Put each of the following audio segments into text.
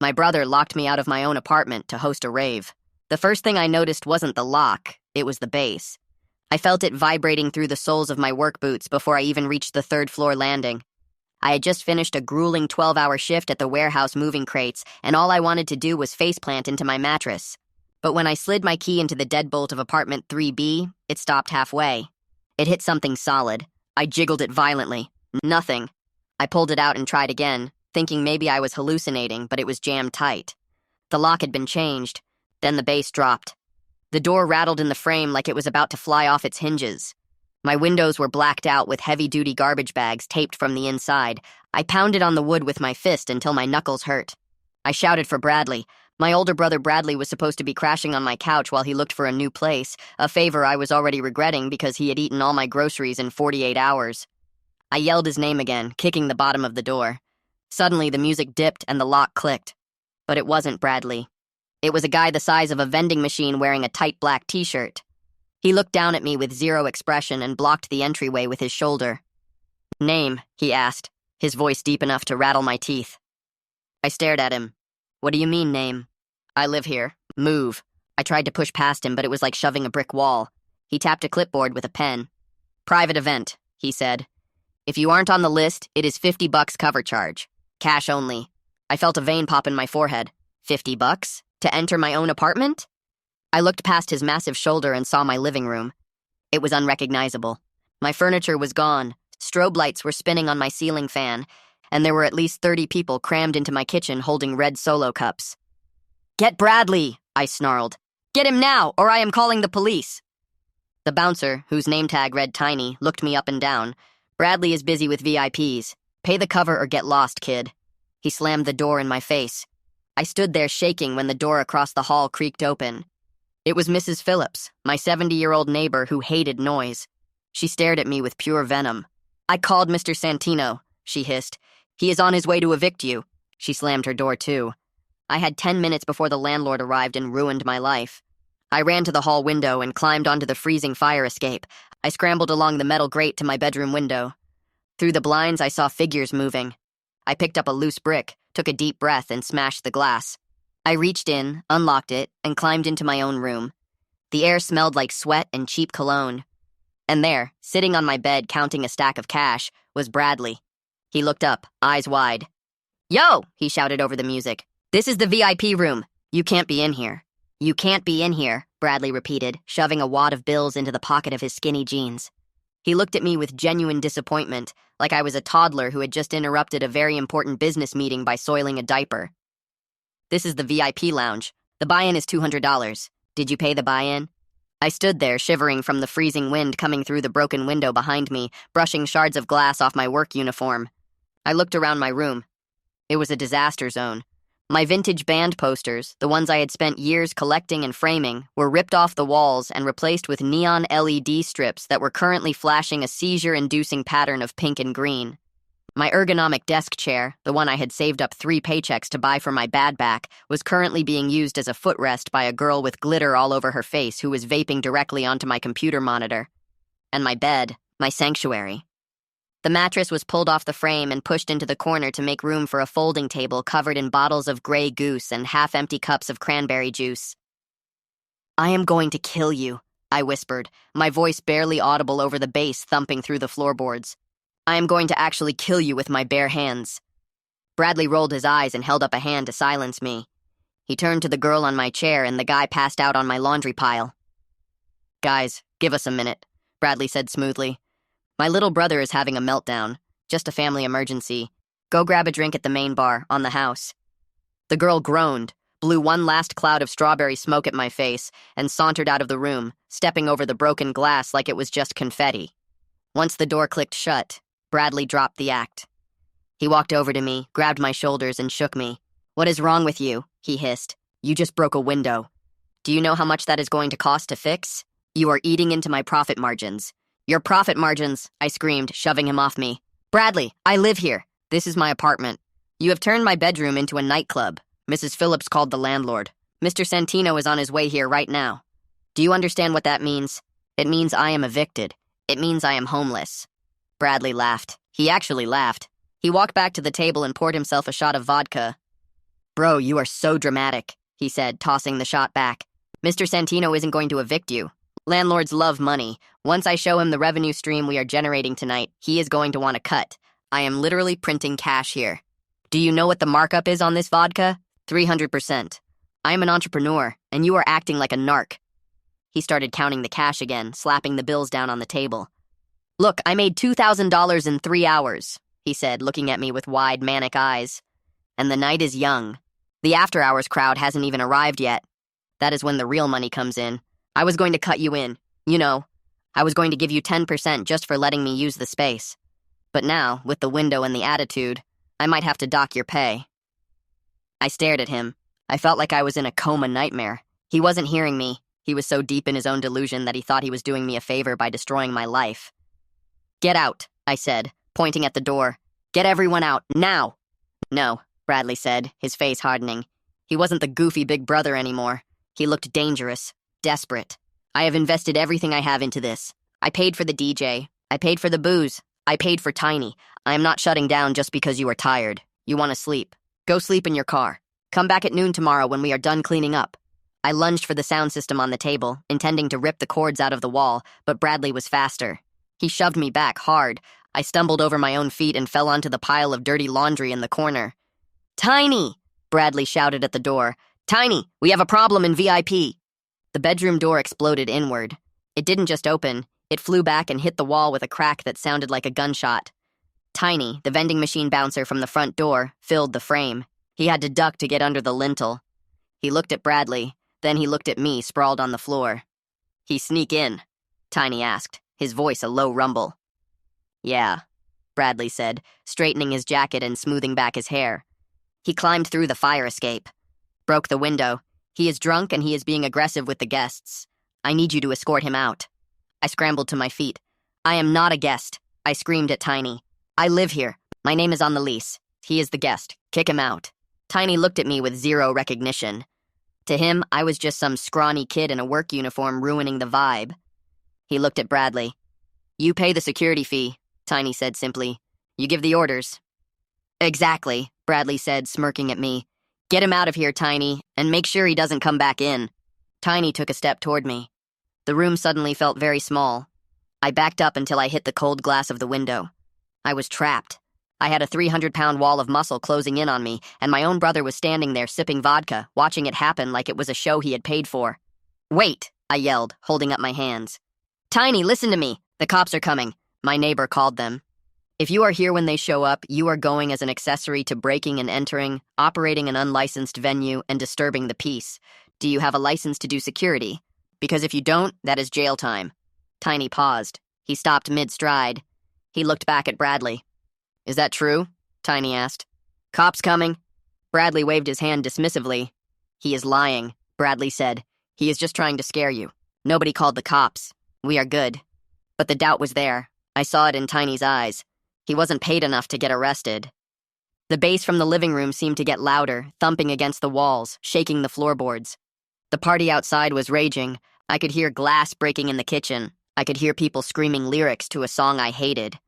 My brother locked me out of my own apartment to host a rave. The first thing I noticed wasn't the lock, it was the bass. I felt it vibrating through the soles of my work boots before I even reached the third-floor landing. I had just finished a grueling 12-hour shift at the warehouse moving crates, and all I wanted to do was faceplant into my mattress. But when I slid my key into the deadbolt of apartment 3B, it stopped halfway. It hit something solid. I jiggled it violently. Nothing. I pulled it out and tried again, thinking maybe I was hallucinating, but it was jammed tight. The lock had been changed. Then the bass dropped. The door rattled in the frame like it was about to fly off its hinges. My windows were blacked out with heavy-duty garbage bags taped from the inside. I pounded on the wood with my fist until my knuckles hurt. I shouted for Bradley. My older brother Bradley was supposed to be crashing on my couch while he looked for a new place, a favor I was already regretting because he had eaten all my groceries in 48 hours. I yelled his name again, kicking the bottom of the door. Suddenly, the music dipped and the lock clicked. But it wasn't Bradley. It was a guy the size of a vending machine wearing a tight black t-shirt. He looked down at me with zero expression and blocked the entryway with his shoulder. "Name?" he asked, his voice deep enough to rattle my teeth. I stared at him. "What do you mean, name?" "I live here. Move." I tried to push past him, but it was like shoving a brick wall. He tapped a clipboard with a pen. "Private event," he said. "If you aren't on the list, it is $50 cover charge. Cash only." I felt a vein pop in my forehead. $50? To enter my own apartment? I looked past his massive shoulder and saw my living room. It was unrecognizable. My furniture was gone. Strobe lights were spinning on my ceiling fan, and there were at least 30 people crammed into my kitchen holding red Solo cups. "Get Bradley!" I snarled. "Get him now, or I am calling the police!" The bouncer, whose name tag read Tiny, looked me up and down. "Bradley is busy with VIPs. Pay the cover or get lost, kid." He slammed the door in my face. I stood there shaking when the door across the hall creaked open. It was Mrs. Phillips, my 70-year-old neighbor who hated noise. She stared at me with pure venom. "I called Mr. Santino," she hissed. "He is on his way to evict you." She slammed her door too. I had 10 minutes before the landlord arrived and ruined my life. I ran to the hall window and climbed onto the freezing fire escape. I scrambled along the metal grate to my bedroom window. Through the blinds, I saw figures moving. I picked up a loose brick, took a deep breath, and smashed the glass. I reached in, unlocked it, and climbed into my own room. The air smelled like sweat and cheap cologne. And there, sitting on my bed counting a stack of cash, was Bradley. He looked up, eyes wide. "Yo!" he shouted over the music. "This is the VIP room. You can't be in here." "You can't be in here," Bradley repeated, shoving a wad of bills into the pocket of his skinny jeans. He looked at me with genuine disappointment, like I was a toddler who had just interrupted a very important business meeting by soiling a diaper. "This is the VIP lounge. The buy-in is $200. Did you pay the buy-in?" I stood there, shivering from the freezing wind coming through the broken window behind me, brushing shards of glass off my work uniform. I looked around my room. It was a disaster zone. My vintage band posters, the ones I had spent years collecting and framing, were ripped off the walls and replaced with neon LED strips that were currently flashing a seizure-inducing pattern of pink and green. My ergonomic desk chair, the one I had saved up 3 paychecks to buy for my bad back, was currently being used as a footrest by a girl with glitter all over her face who was vaping directly onto my computer monitor. And my bed, my sanctuary. The mattress was pulled off the frame and pushed into the corner to make room for a folding table covered in bottles of Grey Goose and half-empty cups of cranberry juice. "I am going to kill you," I whispered, my voice barely audible over the bass thumping through the floorboards. "I am going to actually kill you with my bare hands." Bradley rolled his eyes and held up a hand to silence me. He turned to the girl on my chair and the guy passed out on my laundry pile. "Guys, give us a minute," Bradley said smoothly. "My little brother is having a meltdown. Just a family emergency. Go grab a drink at the main bar, on the house." The girl groaned, blew one last cloud of strawberry smoke at my face, and sauntered out of the room, stepping over the broken glass like it was just confetti. Once the door clicked shut, Bradley dropped the act. He walked over to me, grabbed my shoulders, and shook me. "What is wrong with you?" he hissed. "You just broke a window. Do you know how much that is going to cost to fix? You are eating into my profit margins." "Your profit margins," I screamed, shoving him off me. "Bradley, I live here. This is my apartment. You have turned my bedroom into a nightclub. Mrs. Phillips called the landlord. Mr. Santino is on his way here right now. Do you understand what that means? It means I am evicted. It means I am homeless." Bradley laughed. He actually laughed. He walked back to the table and poured himself a shot of vodka. Bro, you are so dramatic, he said, tossing the shot back. Mr. Santino isn't going to evict you. Landlords love money. Once I show him the revenue stream we are generating tonight, he is going to want a cut. I am literally printing cash here. Do you know what the markup is on this vodka? 300%. I am an entrepreneur, and you are acting like a narc. He started counting the cash again, slapping the bills down on the table. Look, I made $2,000 in 3 hours, he said, looking at me with wide, manic eyes. And the night is young. The after-hours crowd hasn't even arrived yet. That is when the real money comes in. I was going to cut you in. You know, I was going to give you 10% just for letting me use the space. But now, with the window and the attitude, I might have to dock your pay. I stared at him. I felt like I was in a coma nightmare. He wasn't hearing me. He was so deep in his own delusion that he thought he was doing me a favor by destroying my life. Get out, I said, pointing at the door. Get everyone out, now! No, Bradley said, his face hardening. He wasn't the goofy big brother anymore. He looked dangerous, desperate. I have invested everything I have into this. I paid for the DJ. I paid for the booze. I paid for Tiny. I am not shutting down just because you are tired. You want to sleep. Go sleep in your car. Come back at noon tomorrow when we are done cleaning up. I lunged for the sound system on the table, intending to rip the cords out of the wall, but Bradley was faster. He shoved me back hard. I stumbled over my own feet and fell onto the pile of dirty laundry in the corner. Tiny! Bradley shouted at the door. Tiny, we have a problem in VIP. The bedroom door exploded inward. It didn't just open. It flew back and hit the wall with a crack that sounded like a gunshot. Tiny, the vending machine bouncer from the front door, filled the frame. He had to duck to get under the lintel. He looked at Bradley, then he looked at me sprawled on the floor. He sneak in? Tiny asked, his voice a low rumble. Yeah, Bradley said, straightening his jacket and smoothing back his hair. He climbed through the fire escape. Broke the window. He is drunk and he is being aggressive with the guests. I need you to escort him out. I scrambled to my feet. I am not a guest, I screamed at Tiny. I live here. My name is on the lease. He is the guest. Kick him out. Tiny looked at me with zero recognition. To him, I was just some scrawny kid in a work uniform ruining the vibe. He looked at Bradley. You pay the security fee, Tiny said simply. You give the orders. Exactly, Bradley said, smirking at me. Get him out of here, Tiny, and make sure he doesn't come back in. Tiny took a step toward me. The room suddenly felt very small. I backed up until I hit the cold glass of the window. I was trapped. I had a 300-pound wall of muscle closing in on me, and my own brother was standing there sipping vodka, watching it happen like it was a show he had paid for. Wait, I yelled, holding up my hands. Tiny, listen to me. The cops are coming. My neighbor called them. If you are here when they show up, you are going as an accessory to breaking and entering, operating an unlicensed venue, and disturbing the peace. Do you have a license to do security? Because if you don't, that is jail time. Tiny paused. He stopped mid-stride. He looked back at Bradley. Is that true? Tiny asked. Cops coming? Bradley waved his hand dismissively. He is lying, Bradley said. He is just trying to scare you. Nobody called the cops. We are good. But the doubt was there. I saw it in Tiny's eyes. He wasn't paid enough to get arrested. The bass from the living room seemed to get louder, thumping against the walls, shaking the floorboards. The party outside was raging. I could hear glass breaking in the kitchen. I could hear people screaming lyrics to a song I hated.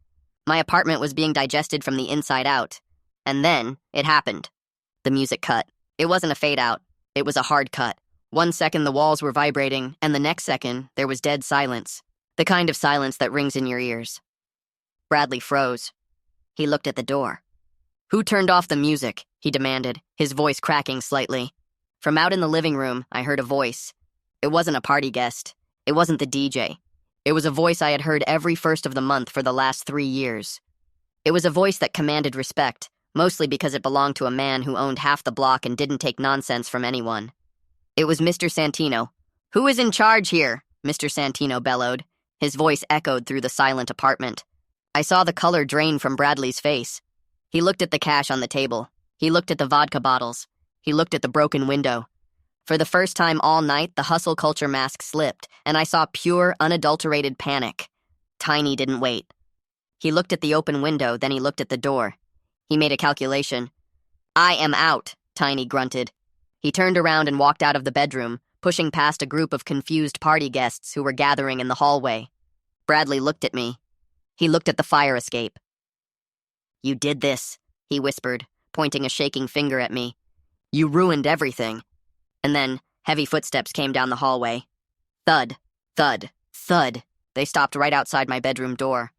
My apartment was being digested from the inside out. And then, it happened. The music cut. It wasn't a fade out. It was a hard cut. 1 second the walls were vibrating, and the next second there was dead silence. The kind of silence that rings in your ears. Bradley froze. He looked at the door. Who turned off the music? He demanded, his voice cracking slightly. From out in the living room, I heard a voice. It wasn't a party guest. It wasn't the DJ. It was a voice I had heard every first of the month for the last 3 years. It was a voice that commanded respect, mostly because it belonged to a man who owned half the block and didn't take nonsense from anyone. It was Mr. Santino. Who is in charge here? Mr. Santino bellowed. His voice echoed through the silent apartment. I saw the color drain from Bradley's face. He looked at the cash on the table. He looked at the vodka bottles. He looked at the broken window. For the first time all night, the hustle culture mask slipped, and I saw pure, unadulterated panic. Tiny didn't wait. He looked at the open window, then he looked at the door. He made a calculation. I am out, Tiny grunted. He turned around and walked out of the bedroom, pushing past a group of confused party guests who were gathering in the hallway. Bradley looked at me. He looked at the fire escape. You did this, he whispered, pointing a shaking finger at me. You ruined everything. And then, heavy footsteps came down the hallway. Thud, thud, thud. They stopped right outside my bedroom door.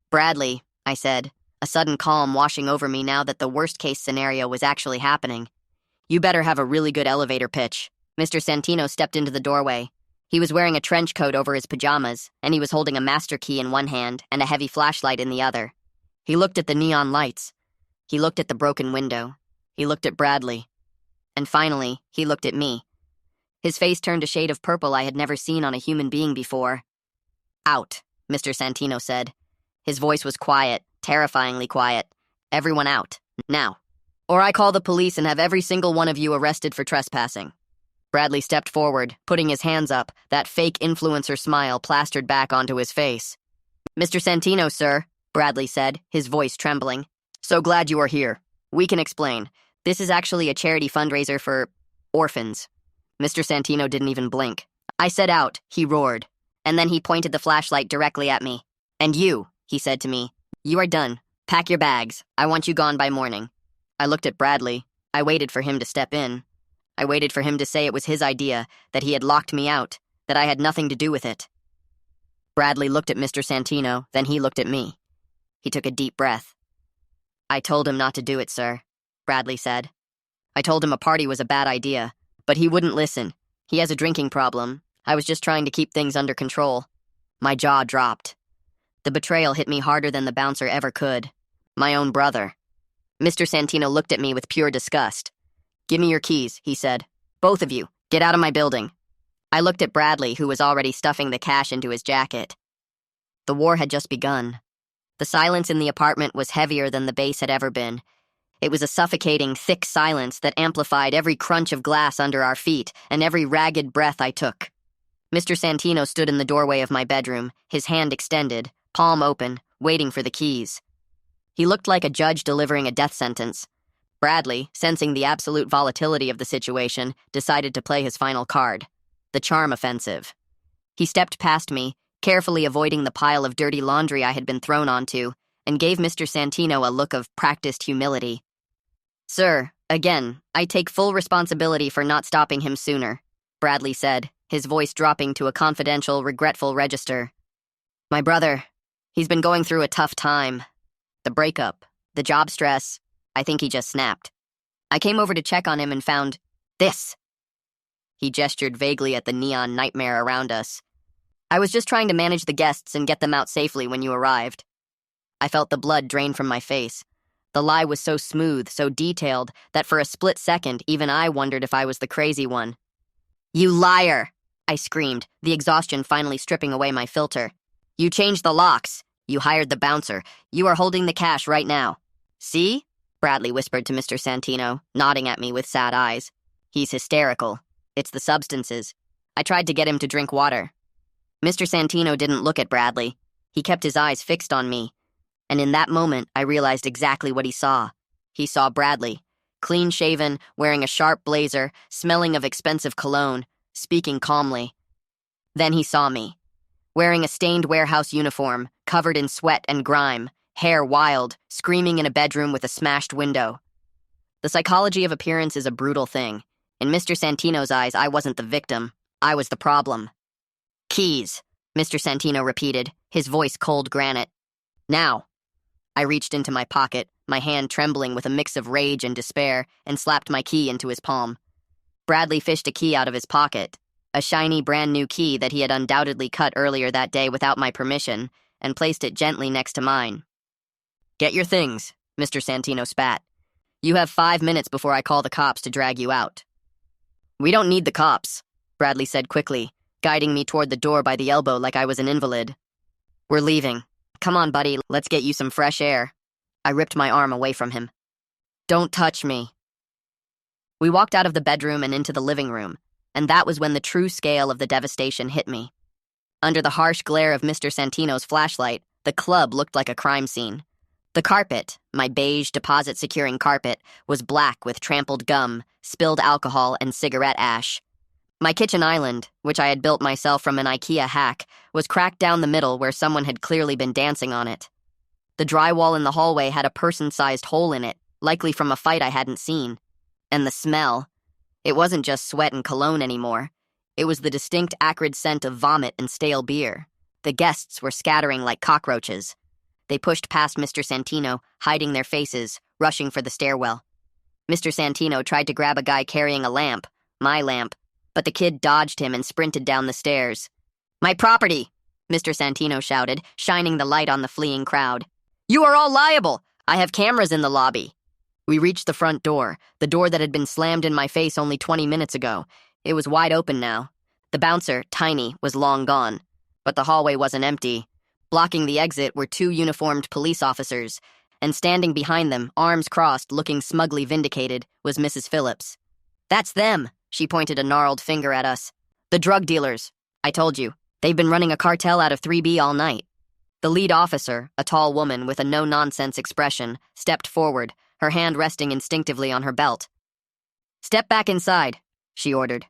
Bradley, I said, a sudden calm washing over me now that the worst-case scenario was actually happening. You better have a really good elevator pitch. Mr. Santino stepped into the doorway. He was wearing a trench coat over his pajamas, and he was holding a master key in one hand and a heavy flashlight in the other. He looked at the neon lights. He looked at the broken window. He looked at Bradley. And finally, he looked at me. His face turned a shade of purple I had never seen on a human being before. Out, Mr. Santino said. His voice was quiet, terrifyingly quiet. Everyone out, now. Or I call the police and have every single one of you arrested for trespassing. Bradley stepped forward, putting his hands up, that fake influencer smile plastered back onto his face. Mr. Santino, sir, Bradley said, his voice trembling. So glad you are here. We can explain. This is actually a charity fundraiser for orphans. Mr. Santino didn't even blink. I said out, he roared. And then he pointed the flashlight directly at me. And you, he said to me, you are done. Pack your bags. I want you gone by morning. I looked at Bradley. I waited for him to step in. I waited for him to say it was his idea, that he had locked me out, that I had nothing to do with it. Bradley looked at Mr. Santino, then he looked at me. He took a deep breath. I told him not to do it, sir, Bradley said. I told him a party was a bad idea, but he wouldn't listen. He has a drinking problem. I was just trying to keep things under control. My jaw dropped. The betrayal hit me harder than the bouncer ever could. My own brother. Mr. Santino looked at me with pure disgust. Give me your keys, he said. Both of you, get out of my building. I looked at Bradley, who was already stuffing the cash into his jacket. The war had just begun. The silence in the apartment was heavier than the bass had ever been. It was a suffocating, thick silence that amplified every crunch of glass under our feet and every ragged breath I took. Mr. Santino stood in the doorway of my bedroom, his hand extended, palm open, waiting for the keys. He looked like a judge delivering a death sentence. Bradley, sensing the absolute volatility of the situation, decided to play his final card, the charm offensive. He stepped past me, carefully avoiding the pile of dirty laundry I had been thrown onto, and gave Mr. Santino a look of practiced humility. Sir, again, I take full responsibility for not stopping him sooner, Bradley said, his voice dropping to a confidential, regretful register. My brother, he's been going through a tough time. The breakup, the job stress, I think he just snapped. I came over to check on him and found this. He gestured vaguely at the neon nightmare around us. I was just trying to manage the guests and get them out safely when you arrived. I felt the blood drain from my face. The lie was so smooth, so detailed, that for a split second, even I wondered if I was the crazy one. You liar! I screamed, the exhaustion finally stripping away my filter. You changed the locks. You hired the bouncer. You are holding the cash right now. See? Bradley whispered to Mr. Santino, nodding at me with sad eyes. He's hysterical. It's the substances. I tried to get him to drink water. Mr. Santino didn't look at Bradley. He kept his eyes fixed on me. And in that moment, I realized exactly what he saw. He saw Bradley, clean-shaven, wearing a sharp blazer, smelling of expensive cologne, speaking calmly. Then he saw me, wearing a stained warehouse uniform, covered in sweat and grime, hair wild, screaming in a bedroom with a smashed window. The psychology of appearance is a brutal thing. In Mr. Santino's eyes, I wasn't the victim. I was the problem. Keys, Mr. Santino repeated, his voice cold granite. Now. I reached into my pocket, my hand trembling with a mix of rage and despair, and slapped my key into his palm. Bradley fished a key out of his pocket, a shiny brand-new key that he had undoubtedly cut earlier that day without my permission, and placed it gently next to mine. Get your things, Mr. Santino spat. You have 5 minutes before I call the cops to drag you out. We don't need the cops, Bradley said quickly, guiding me toward the door by the elbow like I was an invalid. We're leaving. Come on, buddy, let's get you some fresh air. I ripped my arm away from him. Don't touch me. We walked out of the bedroom and into the living room, and that was when the true scale of the devastation hit me. Under the harsh glare of Mr. Santino's flashlight, the club looked like a crime scene. The carpet, my beige deposit-securing carpet, was black with trampled gum, spilled alcohol, and cigarette ash. My kitchen island, which I had built myself from an IKEA hack, was cracked down the middle where someone had clearly been dancing on it. The drywall in the hallway had a person-sized hole in it, likely from a fight I hadn't seen. And the smell. It wasn't just sweat and cologne anymore. It was the distinct acrid scent of vomit and stale beer. The guests were scattering like cockroaches. They pushed past Mr. Santino, hiding their faces, rushing for the stairwell. Mr. Santino tried to grab a guy carrying a lamp, my lamp, but the kid dodged him and sprinted down the stairs. "My property!" Mr. Santino shouted, shining the light on the fleeing crowd. "You are all liable! I have cameras in the lobby." We reached the front door, the door that had been slammed in my face only 20 minutes ago. It was wide open now. The bouncer, Tiny, was long gone. But the hallway wasn't empty. Blocking the exit were 2 uniformed police officers, and standing behind them, arms crossed, looking smugly vindicated, was Mrs. Phillips. "That's them," she pointed a gnarled finger at us. "The drug dealers. I told you. They've been running a cartel out of 3B all night." The lead officer, a tall woman with a no-nonsense expression, stepped forward, her hand resting instinctively on her belt. "Step back inside," she ordered.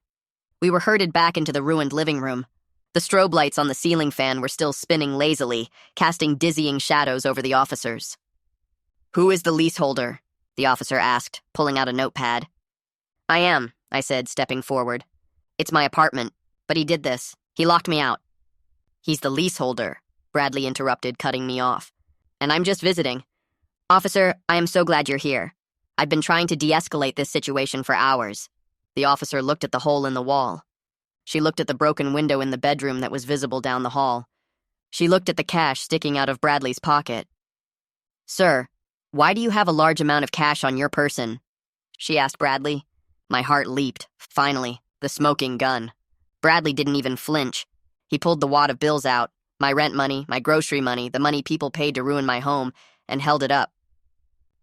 We were herded back into the ruined living room. The strobe lights on the ceiling fan were still spinning lazily, casting dizzying shadows over the officers. "Who is the leaseholder?" the officer asked, pulling out a notepad. "I am," I said, stepping forward. "It's my apartment, but he did this. He locked me out." "He's the leaseholder," Bradley interrupted, cutting me off. "And I'm just visiting. Officer, I am so glad you're here. I've been trying to de-escalate this situation for hours." The officer looked at the hole in the wall. She looked at the broken window in the bedroom that was visible down the hall. She looked at the cash sticking out of Bradley's pocket. "Sir, why do you have a large amount of cash on your person?" she asked Bradley. My heart leaped. Finally, the smoking gun. Bradley didn't even flinch. He pulled the wad of bills out, my rent money, my grocery money, the money people paid to ruin my home, and held it up.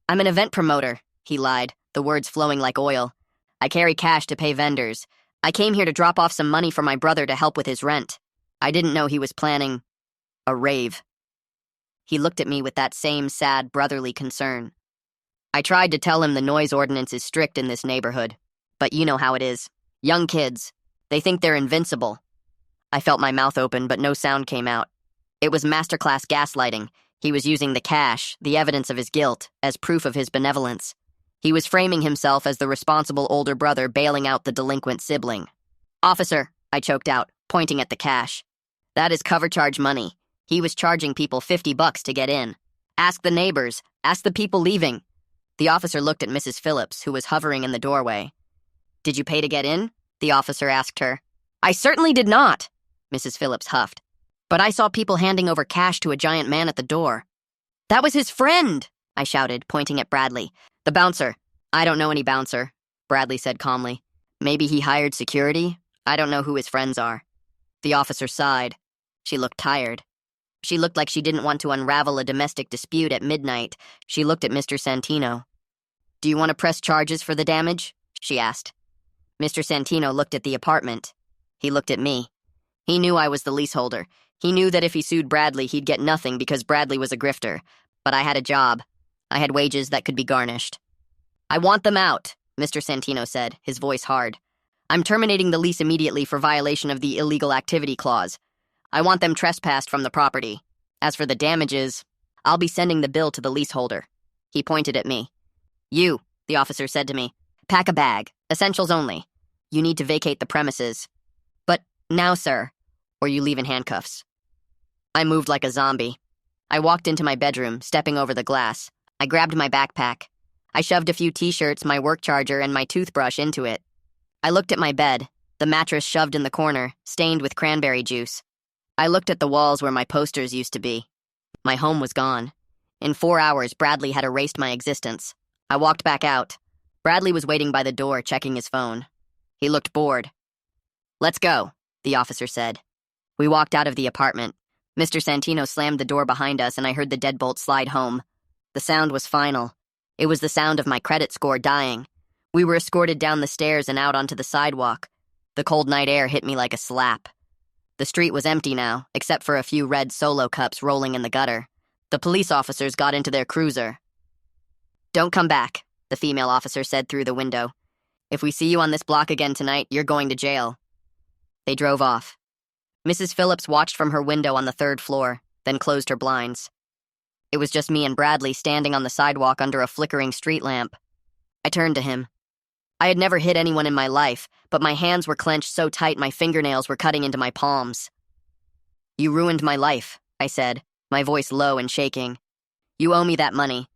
"I'm an event promoter," he lied, the words flowing like oil. "I carry cash to pay vendors. I came here to drop off some money for my brother to help with his rent. I didn't know he was planning a rave." He looked at me with that same sad, brotherly concern. I tried to tell him the noise ordinance is strict in this neighborhood, but you know how it is. Young kids, they think they're invincible. I felt my mouth open, but no sound came out. It was masterclass gaslighting. He was using the cash, the evidence of his guilt, as proof of his benevolence. He was framing himself as the responsible older brother bailing out the delinquent sibling. "Officer," I choked out, pointing at the cash. "That is cover charge money. He was charging people $50 to get in. Ask the neighbors. Ask the people leaving." The officer looked at Mrs. Phillips, who was hovering in the doorway. "Did you pay to get in?" the officer asked her. "I certainly did not," Mrs. Phillips huffed. "But I saw people handing over cash to a giant man at the door." "That was his friend," I shouted, pointing at Bradley. "The bouncer." "I don't know any bouncer," Bradley said calmly. "Maybe he hired security? I don't know who his friends are." The officer sighed. She looked tired. She looked like she didn't want to unravel a domestic dispute at midnight. She looked at Mr. Santino. "Do you want to press charges for the damage?" she asked. Mr. Santino looked at the apartment. He looked at me. He knew I was the leaseholder. He knew that if he sued Bradley, he'd get nothing because Bradley was a grifter. But I had a job. I had wages that could be garnished. "I want them out," Mr. Santino said, his voice hard. "I'm terminating the lease immediately for violation of the illegal activity clause. I want them trespassed from the property. As for the damages, I'll be sending the bill to the leaseholder." He pointed at me. "You," the officer said to me, "pack a bag. Essentials only. You need to vacate the premises. But now, sir, or you leave in handcuffs." I moved like a zombie. I walked into my bedroom, stepping over the glass. I grabbed my backpack. I shoved a few t-shirts, my work charger, and my toothbrush into it. I looked at my bed, the mattress shoved in the corner, stained with cranberry juice. I looked at the walls where my posters used to be. My home was gone. In 4 hours, Bradley had erased my existence. I walked back out. Bradley was waiting by the door, checking his phone. He looked bored. "Let's go," the officer said. We walked out of the apartment. Mr. Santino slammed the door behind us, and I heard the deadbolt slide home. The sound was final. It was the sound of my credit score dying. We were escorted down the stairs and out onto the sidewalk. The cold night air hit me like a slap. The street was empty now, except for a few red Solo cups rolling in the gutter. The police officers got into their cruiser. "Don't come back," the female officer said through the window. "If we see you on this block again tonight, you're going to jail." They drove off. Mrs. Phillips watched from her window on the 3rd floor, then closed her blinds. It was just me and Bradley standing on the sidewalk under a flickering street lamp. I turned to him. I had never hit anyone in my life, but my hands were clenched so tight my fingernails were cutting into my palms. "You ruined my life," I said, my voice low and shaking. "You owe me that money.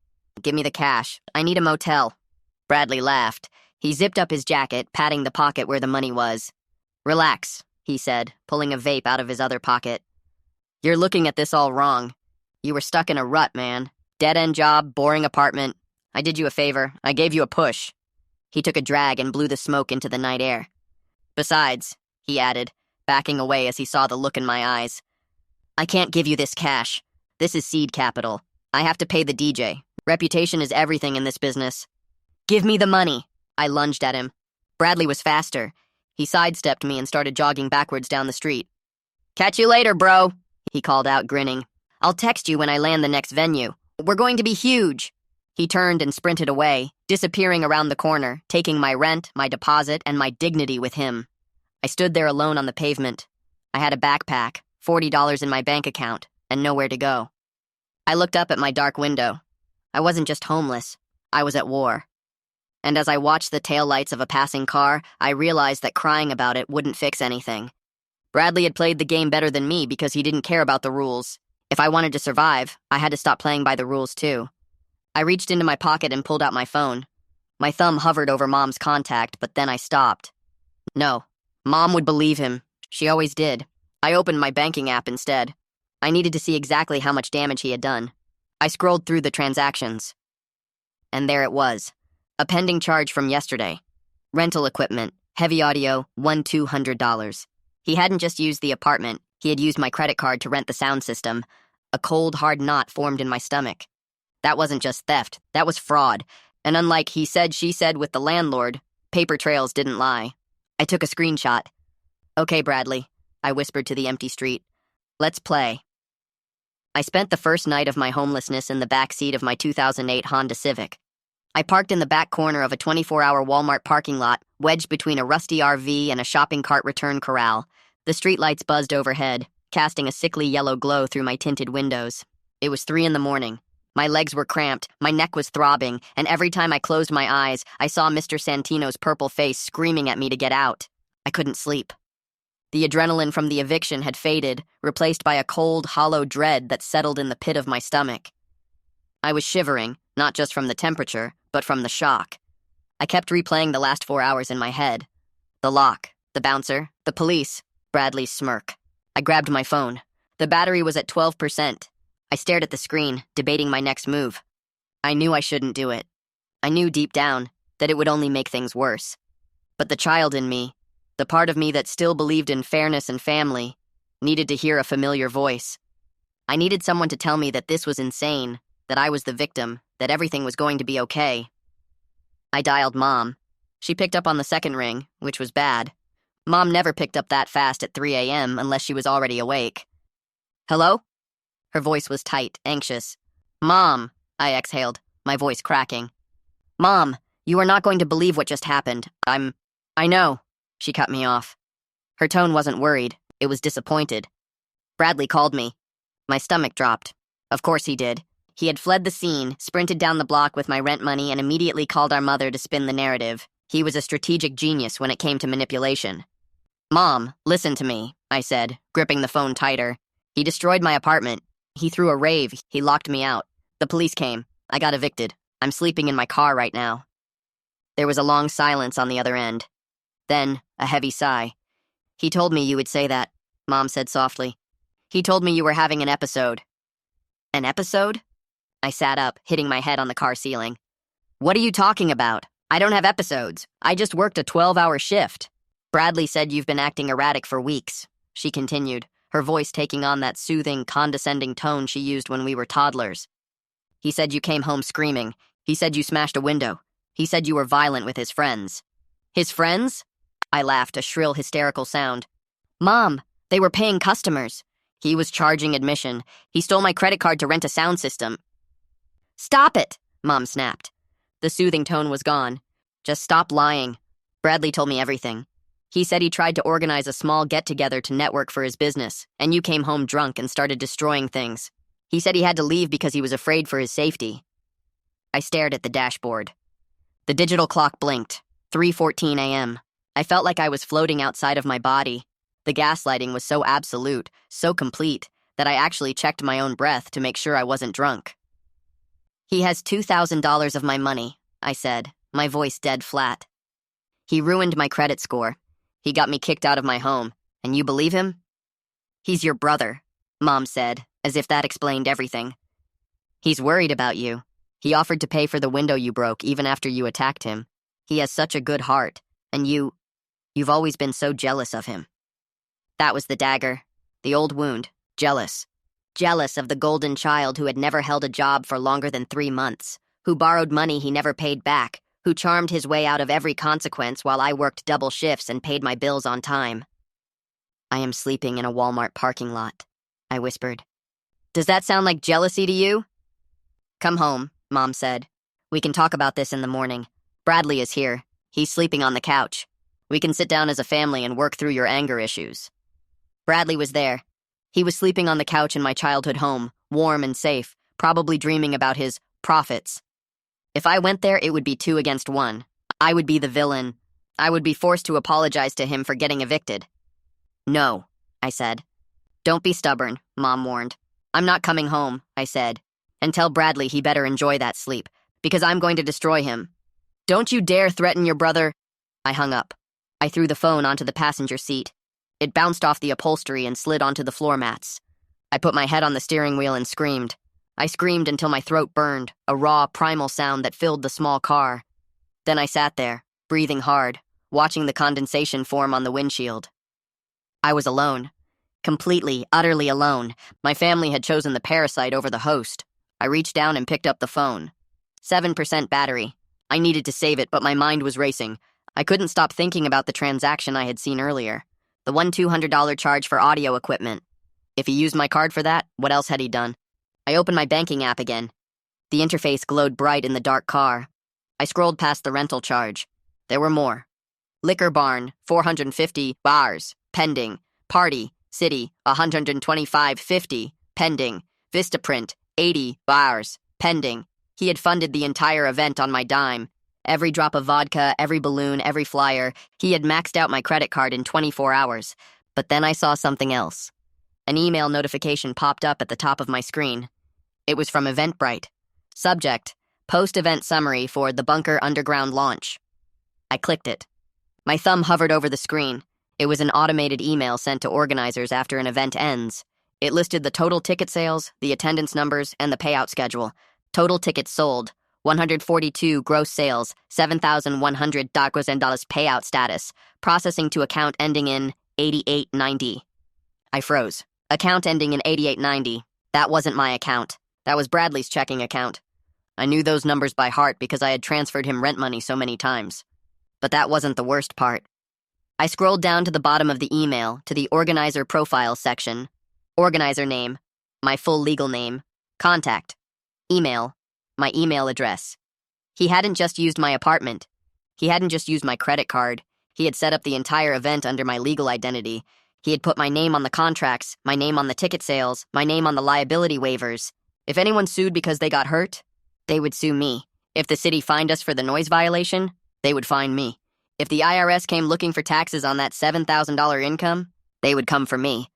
Give me the cash. I need a motel." Bradley laughed. He zipped up his jacket, patting the pocket where the money was. "Relax," he said, pulling a vape out of his other pocket. "You're looking at this all wrong. You were stuck in a rut, man. Dead-end job, boring apartment. I did you a favor. I gave you a push." He took a drag and blew the smoke into the night air. "Besides," he added, backing away as he saw the look in my eyes, "I can't give you this cash. This is seed capital. I have to pay the DJ. Reputation is everything in this business." "Give me the money." I lunged at him. Bradley was faster. He sidestepped me and started jogging backwards down the street. "Catch you later, bro," he called out, grinning. "I'll text you when I land the next venue. We're going to be huge." He turned and sprinted away, disappearing around the corner, taking my rent, my deposit, and my dignity with him. I stood there alone on the pavement. I had a backpack, $40 in my bank account, and nowhere to go. I looked up at my dark window. I wasn't just homeless. I was at war. And as I watched the taillights of a passing car, I realized that crying about it wouldn't fix anything. Bradley had played the game better than me because he didn't care about the rules. If I wanted to survive, I had to stop playing by the rules too. I reached into my pocket and pulled out my phone. My thumb hovered over Mom's contact, but then I stopped. No, Mom would believe him. She always did. I opened my banking app instead. I needed to see exactly how much damage he had done. I scrolled through the transactions. And there it was. A pending charge from yesterday. Rental equipment, heavy audio, $200. He hadn't just used the apartment, he had used my credit card to rent the sound system. A cold, hard knot formed in my stomach. That wasn't just theft, that was fraud. And unlike he said, she said with the landlord, paper trails didn't lie. I took a screenshot. "Okay, Bradley," I whispered to the empty street. "Let's play." I spent the first night of my homelessness in the back seat of my 2008 Honda Civic. I parked in the back corner of a 24-hour Walmart parking lot, wedged between a rusty RV and a shopping cart return corral. The streetlights buzzed overhead, casting a sickly yellow glow through my tinted windows. It was 3 a.m. My legs were cramped, my neck was throbbing, and every time I closed my eyes, I saw Mr. Santino's purple face screaming at me to get out. I couldn't sleep. The adrenaline from the eviction had faded, replaced by a cold, hollow dread that settled in the pit of my stomach. I was shivering, not just from the temperature, but from the shock. I kept replaying the last 4 hours in my head. The lock, the bouncer, the police, Bradley's smirk. I grabbed my phone. The battery was at 12%. I stared at the screen, debating my next move. I knew I shouldn't do it. I knew deep down that it would only make things worse. But the child in me, the part of me that still believed in fairness and family, needed to hear a familiar voice. I needed someone to tell me that this was insane, that I was the victim, that everything was going to be okay. I dialed Mom. She picked up on the second ring, which was bad. Mom never picked up that fast at 3 a.m. unless she was already awake. "Hello?" Her voice was tight, anxious. "Mom," I exhaled, my voice cracking. "Mom, you are not going to believe what just happened. I know." She cut me off. Her tone wasn't worried, it was disappointed. "Bradley called me." My stomach dropped. Of course he did. He had fled the scene, sprinted down the block with my rent money, and immediately called our mother to spin the narrative. He was a strategic genius when it came to manipulation. "Mom, listen to me," I said, gripping the phone tighter. "He destroyed my apartment. He threw a rave. He locked me out. The police came. I got evicted. I'm sleeping in my car right now." There was a long silence on the other end. Then, a heavy sigh. "He told me you would say that," Mom said softly. "He told me you were having an episode." "An episode?" I sat up, hitting my head on the car ceiling. "What are you talking about? I don't have episodes. I just worked a 12-hour shift." "Bradley said you've been acting erratic for weeks," she continued, her voice taking on that soothing, condescending tone she used when we were toddlers. "He said you came home screaming. He said you smashed a window. He said you were violent with his friends." "His friends?" I laughed, a shrill, hysterical sound. "Mom, they were paying customers. He was charging admission. He stole my credit card to rent a sound system." "Stop it!" Mom snapped. The soothing tone was gone. "Just stop lying. Bradley told me everything. He said he tried to organize a small get-together to network for his business, and you came home drunk and started destroying things. He said he had to leave because he was afraid for his safety." I stared at the dashboard. The digital clock blinked. 3:14 a.m. I felt like I was floating outside of my body. The gaslighting was so absolute, so complete, that I actually checked my own breath to make sure I wasn't drunk. "He has $2,000 of my money," I said, my voice dead flat. "He ruined my credit score. He got me kicked out of my home. And you believe him?" "He's your brother," Mom said, as if that explained everything. "He's worried about you. He offered to pay for the window you broke even after you attacked him. He has such a good heart, and you've always been so jealous of him." That was the dagger, the old wound, jealous. Jealous of the golden child who had never held a job for longer than 3 months, who borrowed money he never paid back, who charmed his way out of every consequence while I worked double shifts and paid my bills on time. "I am sleeping in a Walmart parking lot," I whispered. "Does that sound like jealousy to you?" "Come home," Mom said. "We can talk about this in the morning. Bradley is here. He's sleeping on the couch. We can sit down as a family and work through your anger issues." Bradley was there. He was sleeping on the couch in my childhood home, warm and safe, probably dreaming about his profits. If I went there, it would be 2 against 1. I would be the villain. I would be forced to apologize to him for getting evicted. "No," I said. "Don't be stubborn," Mom warned. "I'm not coming home," I said. "And tell Bradley he better enjoy that sleep, because I'm going to destroy him. Don't you dare threaten your brother." I hung up. I threw the phone onto the passenger seat. It bounced off the upholstery and slid onto the floor mats. I put my head on the steering wheel and screamed. I screamed until my throat burned, a raw, primal sound that filled the small car. Then I sat there, breathing hard, watching the condensation form on the windshield. I was alone. Completely, utterly alone. My family had chosen the parasite over the host. I reached down and picked up the phone. 7% battery. I needed to save it, but my mind was racing. I couldn't stop thinking about the transaction I had seen earlier. The $200 charge for audio equipment. If he used my card for that, what else had he done? I opened my banking app again. The interface glowed bright in the dark car. I scrolled past the rental charge. There were more. Liquor barn, 450 bars, pending. Party, city, 125.50, pending. Vistaprint, 80 bars, pending. He had funded the entire event on my dime. Every drop of vodka, every balloon, every flyer. He had maxed out my credit card in 24 hours. But then I saw something else. An email notification popped up at the top of my screen. It was from Eventbrite. Subject, post-event summary for the Bunker Underground launch. I clicked it. My thumb hovered over the screen. It was an automated email sent to organizers after an event ends. It listed the total ticket sales, the attendance numbers, and the payout schedule. Total tickets sold, 142 gross sales, $7,100 payout status, processing to account ending in 8890. I froze. Account ending in 8890. That wasn't my account. That was Bradley's checking account. I knew those numbers by heart because I had transferred him rent money so many times. But that wasn't the worst part. I scrolled down to the bottom of the email, to the organizer profile section. Organizer name, my full legal name, contact, email, my email address. He hadn't just used my apartment. He hadn't just used my credit card. He had set up the entire event under my legal identity. He had put my name on the contracts, my name on the ticket sales, my name on the liability waivers. If anyone sued because they got hurt, they would sue me. If the city fined us for the noise violation, they would fine me. If the IRS came looking for taxes on that $7,000 income, they would come for me.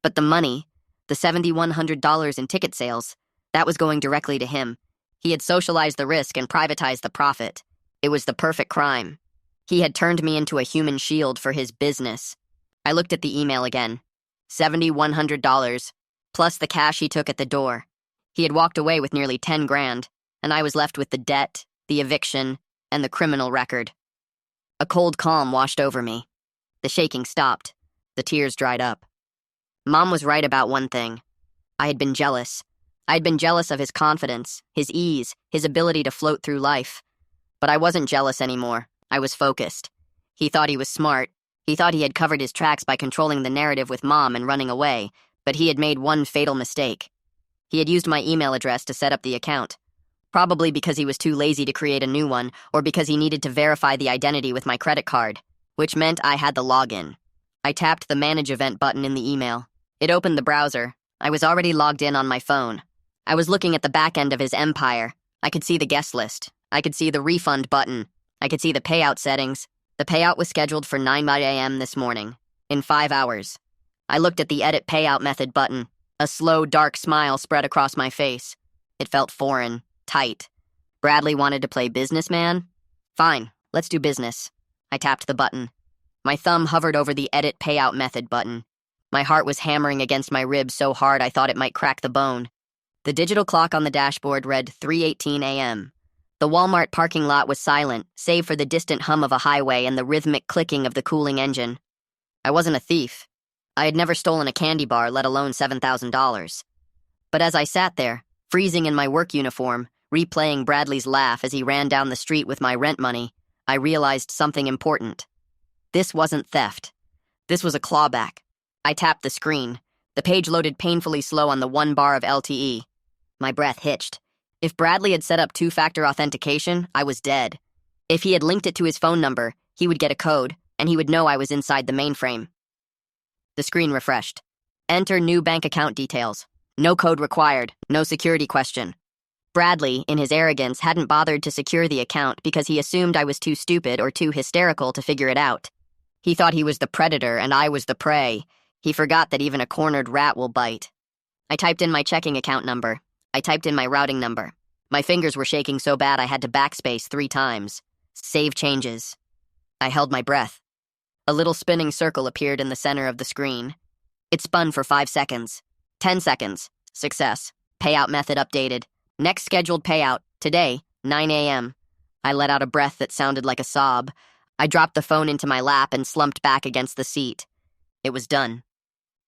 But the money, the $7,100 in ticket sales, that was going directly to him. He had socialized the risk and privatized the profit. It was the perfect crime. He had turned me into a human shield for his business. I looked at the email again. $7,100, plus the cash he took at the door. He had walked away with nearly 10 grand, and I was left with the debt, the eviction, and the criminal record. A cold calm washed over me. The shaking stopped. The tears dried up. Mom was right about one thing. I had been jealous. I had been jealous of his confidence, his ease, his ability to float through life. But I wasn't jealous anymore. I was focused. He thought he was smart. He thought he had covered his tracks by controlling the narrative with Mom and running away, but he had made one fatal mistake. He had used my email address to set up the account. Probably because he was too lazy to create a new one, or because he needed to verify the identity with my credit card, which meant I had the login. I tapped the Manage Event button in the email. It opened the browser. I was already logged in on my phone. I was looking at the back end of his empire. I could see the guest list. I could see the refund button. I could see the payout settings. The payout was scheduled for 9 a.m. this morning, in 5 hours. I looked at the Edit Payout Method button. A slow, dark smile spread across my face. It felt foreign, tight. Bradley wanted to play businessman? Fine, let's do business. I tapped the button. My thumb hovered over the Edit Payout Method button. My heart was hammering against my ribs so hard I thought it might crack the bone. The digital clock on the dashboard read 3:18 a.m. The Walmart parking lot was silent, save for the distant hum of a highway and the rhythmic clicking of the cooling engine. I wasn't a thief. I had never stolen a candy bar, let alone $7,000. But as I sat there, freezing in my work uniform, replaying Bradley's laugh as he ran down the street with my rent money, I realized something important. This wasn't theft. This was a clawback. I tapped the screen. The page loaded painfully slow on the 1 bar of LTE. My breath hitched. If Bradley had set up 2-factor authentication, I was dead. If he had linked it to his phone number, he would get a code, and he would know I was inside the mainframe. The screen refreshed. Enter new bank account details. No code required, no security question. Bradley, in his arrogance, hadn't bothered to secure the account because he assumed I was too stupid or too hysterical to figure it out. He thought he was the predator and I was the prey. He forgot that even a cornered rat will bite. I typed in my checking account number. I typed in my routing number. My fingers were shaking so bad I had to backspace 3 times. Save changes. I held my breath. A little spinning circle appeared in the center of the screen. It spun for 5 seconds. 10 seconds. Success. Payout method updated. Next scheduled payout, today, 9 a.m. I let out a breath that sounded like a sob. I dropped the phone into my lap and slumped back against the seat. It was done.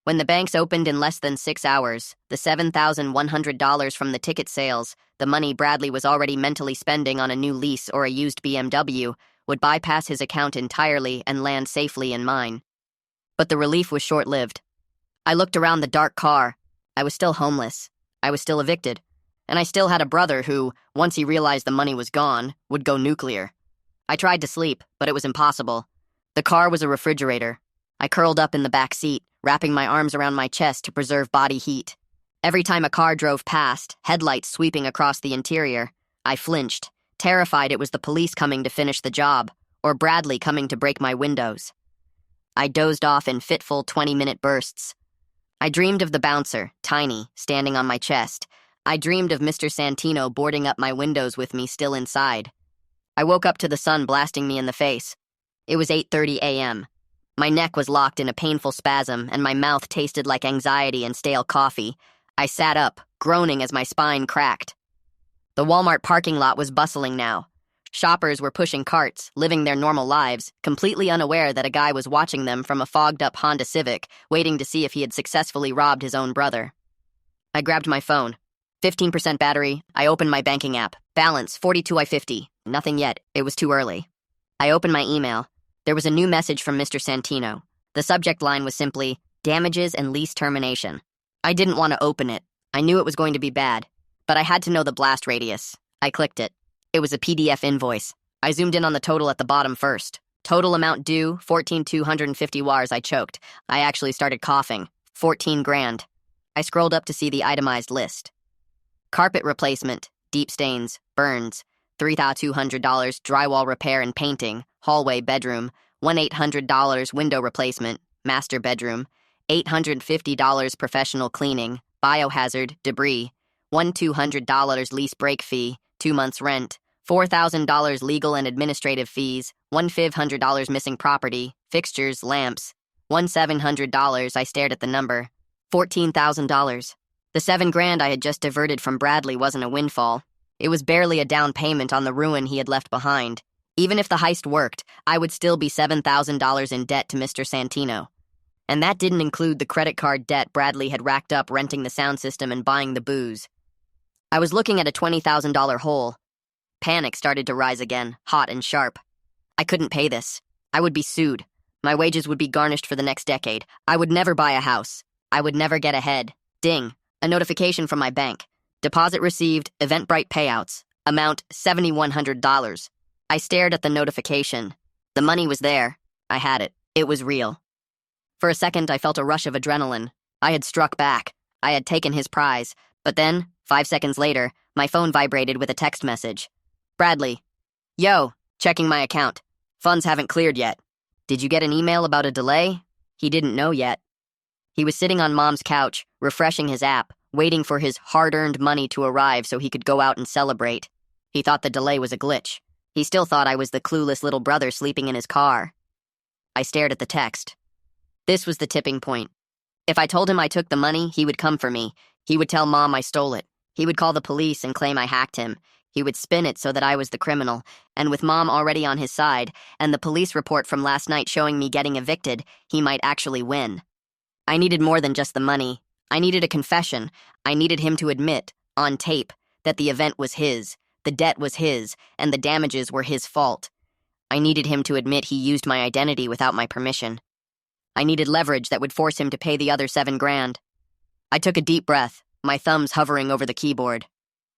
When the banks opened in less than 6 hours, the $7,100 from the ticket sales, the money Bradley was already mentally spending on a new lease or a used BMW, would bypass his account entirely and land safely in mine. But the relief was short-lived. I looked around the dark car. I was still homeless. I was still evicted. And I still had a brother who, once he realized the money was gone, would go nuclear. I tried to sleep, but it was impossible. The car was a refrigerator. I curled up in the back seat, wrapping my arms around my chest to preserve body heat. Every time a car drove past, headlights sweeping across the interior, I flinched, terrified it was the police coming to finish the job, or Bradley coming to break my windows. I dozed off in fitful 20-minute bursts. I dreamed of the bouncer, tiny, standing on my chest. I dreamed of Mr. Santino boarding up my windows with me still inside. I woke up to the sun blasting me in the face. It was 8:30 a.m. My neck was locked in a painful spasm, and my mouth tasted like anxiety and stale coffee. I sat up, groaning as my spine cracked. The Walmart parking lot was bustling now. Shoppers were pushing carts, living their normal lives, completely unaware that a guy was watching them from a fogged-up Honda Civic, waiting to see if he had successfully robbed his own brother. I grabbed my phone. 15% battery. I opened my banking app. Balance, 42I50. Nothing yet. It was too early. I opened my email. There was a new message from Mr. Santino. The subject line was simply, damages and lease termination. I didn't want to open it. I knew it was going to be bad. But I had to know the blast radius. I clicked it. It was a PDF invoice. I zoomed in on the total at the bottom first. Total amount due, 14,250 wars. I choked. I actually started coughing. 14 grand. I scrolled up to see the itemized list. Carpet replacement, deep stains, burns, $3,200 drywall repair and painting, hallway bedroom, $1,800 window replacement, master bedroom, $850 professional cleaning, biohazard, debris, $1,200 lease break fee, 2 months rent, $4,000 legal and administrative fees, $1,500 missing property, fixtures, lamps, $1,700. I stared at the number. $14,000. The 7 grand I had just diverted from Bradley wasn't a windfall. It was barely a down payment on the ruin he had left behind. Even if the heist worked, I would still be $7,000 in debt to Mr. Santino. And that didn't include the credit card debt Bradley had racked up renting the sound system and buying the booze. I was looking at a $20,000 hole. Panic started to rise again, hot and sharp. I couldn't pay this. I would be sued. My wages would be garnished for the next decade. I would never buy a house. I would never get ahead. Ding. A notification from my bank. Deposit received, Eventbrite payouts. Amount $7,100. I stared at the notification. The money was there. I had it. It was real. For a second, I felt a rush of adrenaline. I had struck back. I had taken his prize. But then, 5 seconds later, my phone vibrated with a text message. Bradley. Yo, Checking my account. Funds haven't cleared yet. Did you get an email about a delay? He didn't know yet. He was sitting on Mom's couch, refreshing his app, waiting for his hard-earned money to arrive so he could go out and celebrate. He thought the delay was a glitch. He still thought I was the clueless little brother sleeping in his car. I stared at the text. This was the tipping point. If I told him I took the money, he would come for me. He would tell Mom I stole it. He would call the police and claim I hacked him. He would spin it so that I was the criminal, and with Mom already on his side, and the police report from last night showing me getting evicted, he might actually win. I needed more than just the money. I needed a confession. I needed him to admit, on tape, that the event was his, the debt was his, and the damages were his fault. I needed him to admit he used my identity without my permission. I needed leverage that would force him to pay the other $7 grand. I took a deep breath, my thumbs hovering over the keyboard.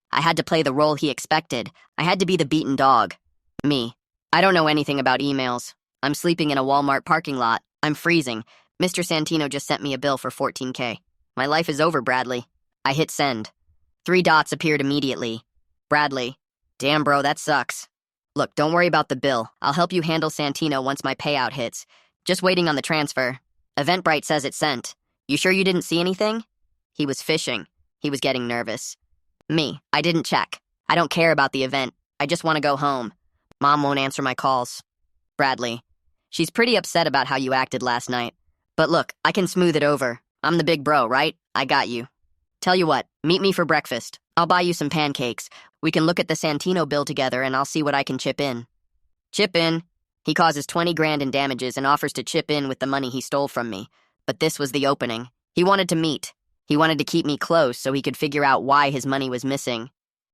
I had to play the role he expected. I had to be the beaten dog. Me. I don't know anything about emails. I'm sleeping in a Walmart parking lot. I'm freezing. Mr. Santino just sent me a bill for $14K. My life is over, Bradley. I hit send. 3 dots appeared immediately. Bradley. Damn, bro, that sucks. Look, don't worry about the bill. I'll help you handle Santino once my payout hits. Just waiting on the transfer. Eventbrite says it's sent. You sure you didn't see anything? He was fishing. He was getting nervous. Me. I didn't check. I don't care about the event. I just want to go home. Mom won't answer my calls. Bradley. She's pretty upset about how you acted last night. But look, I can smooth it over. I'm the big bro, right? I got you. Tell you what, meet me for breakfast. I'll buy you some pancakes. We can look at the Santino bill together and I'll see what I can chip in. Chip in? He causes 20 grand in damages and offers to chip in with the money he stole from me. But this was the opening. He wanted to meet. He wanted to keep me close so he could figure out why his money was missing.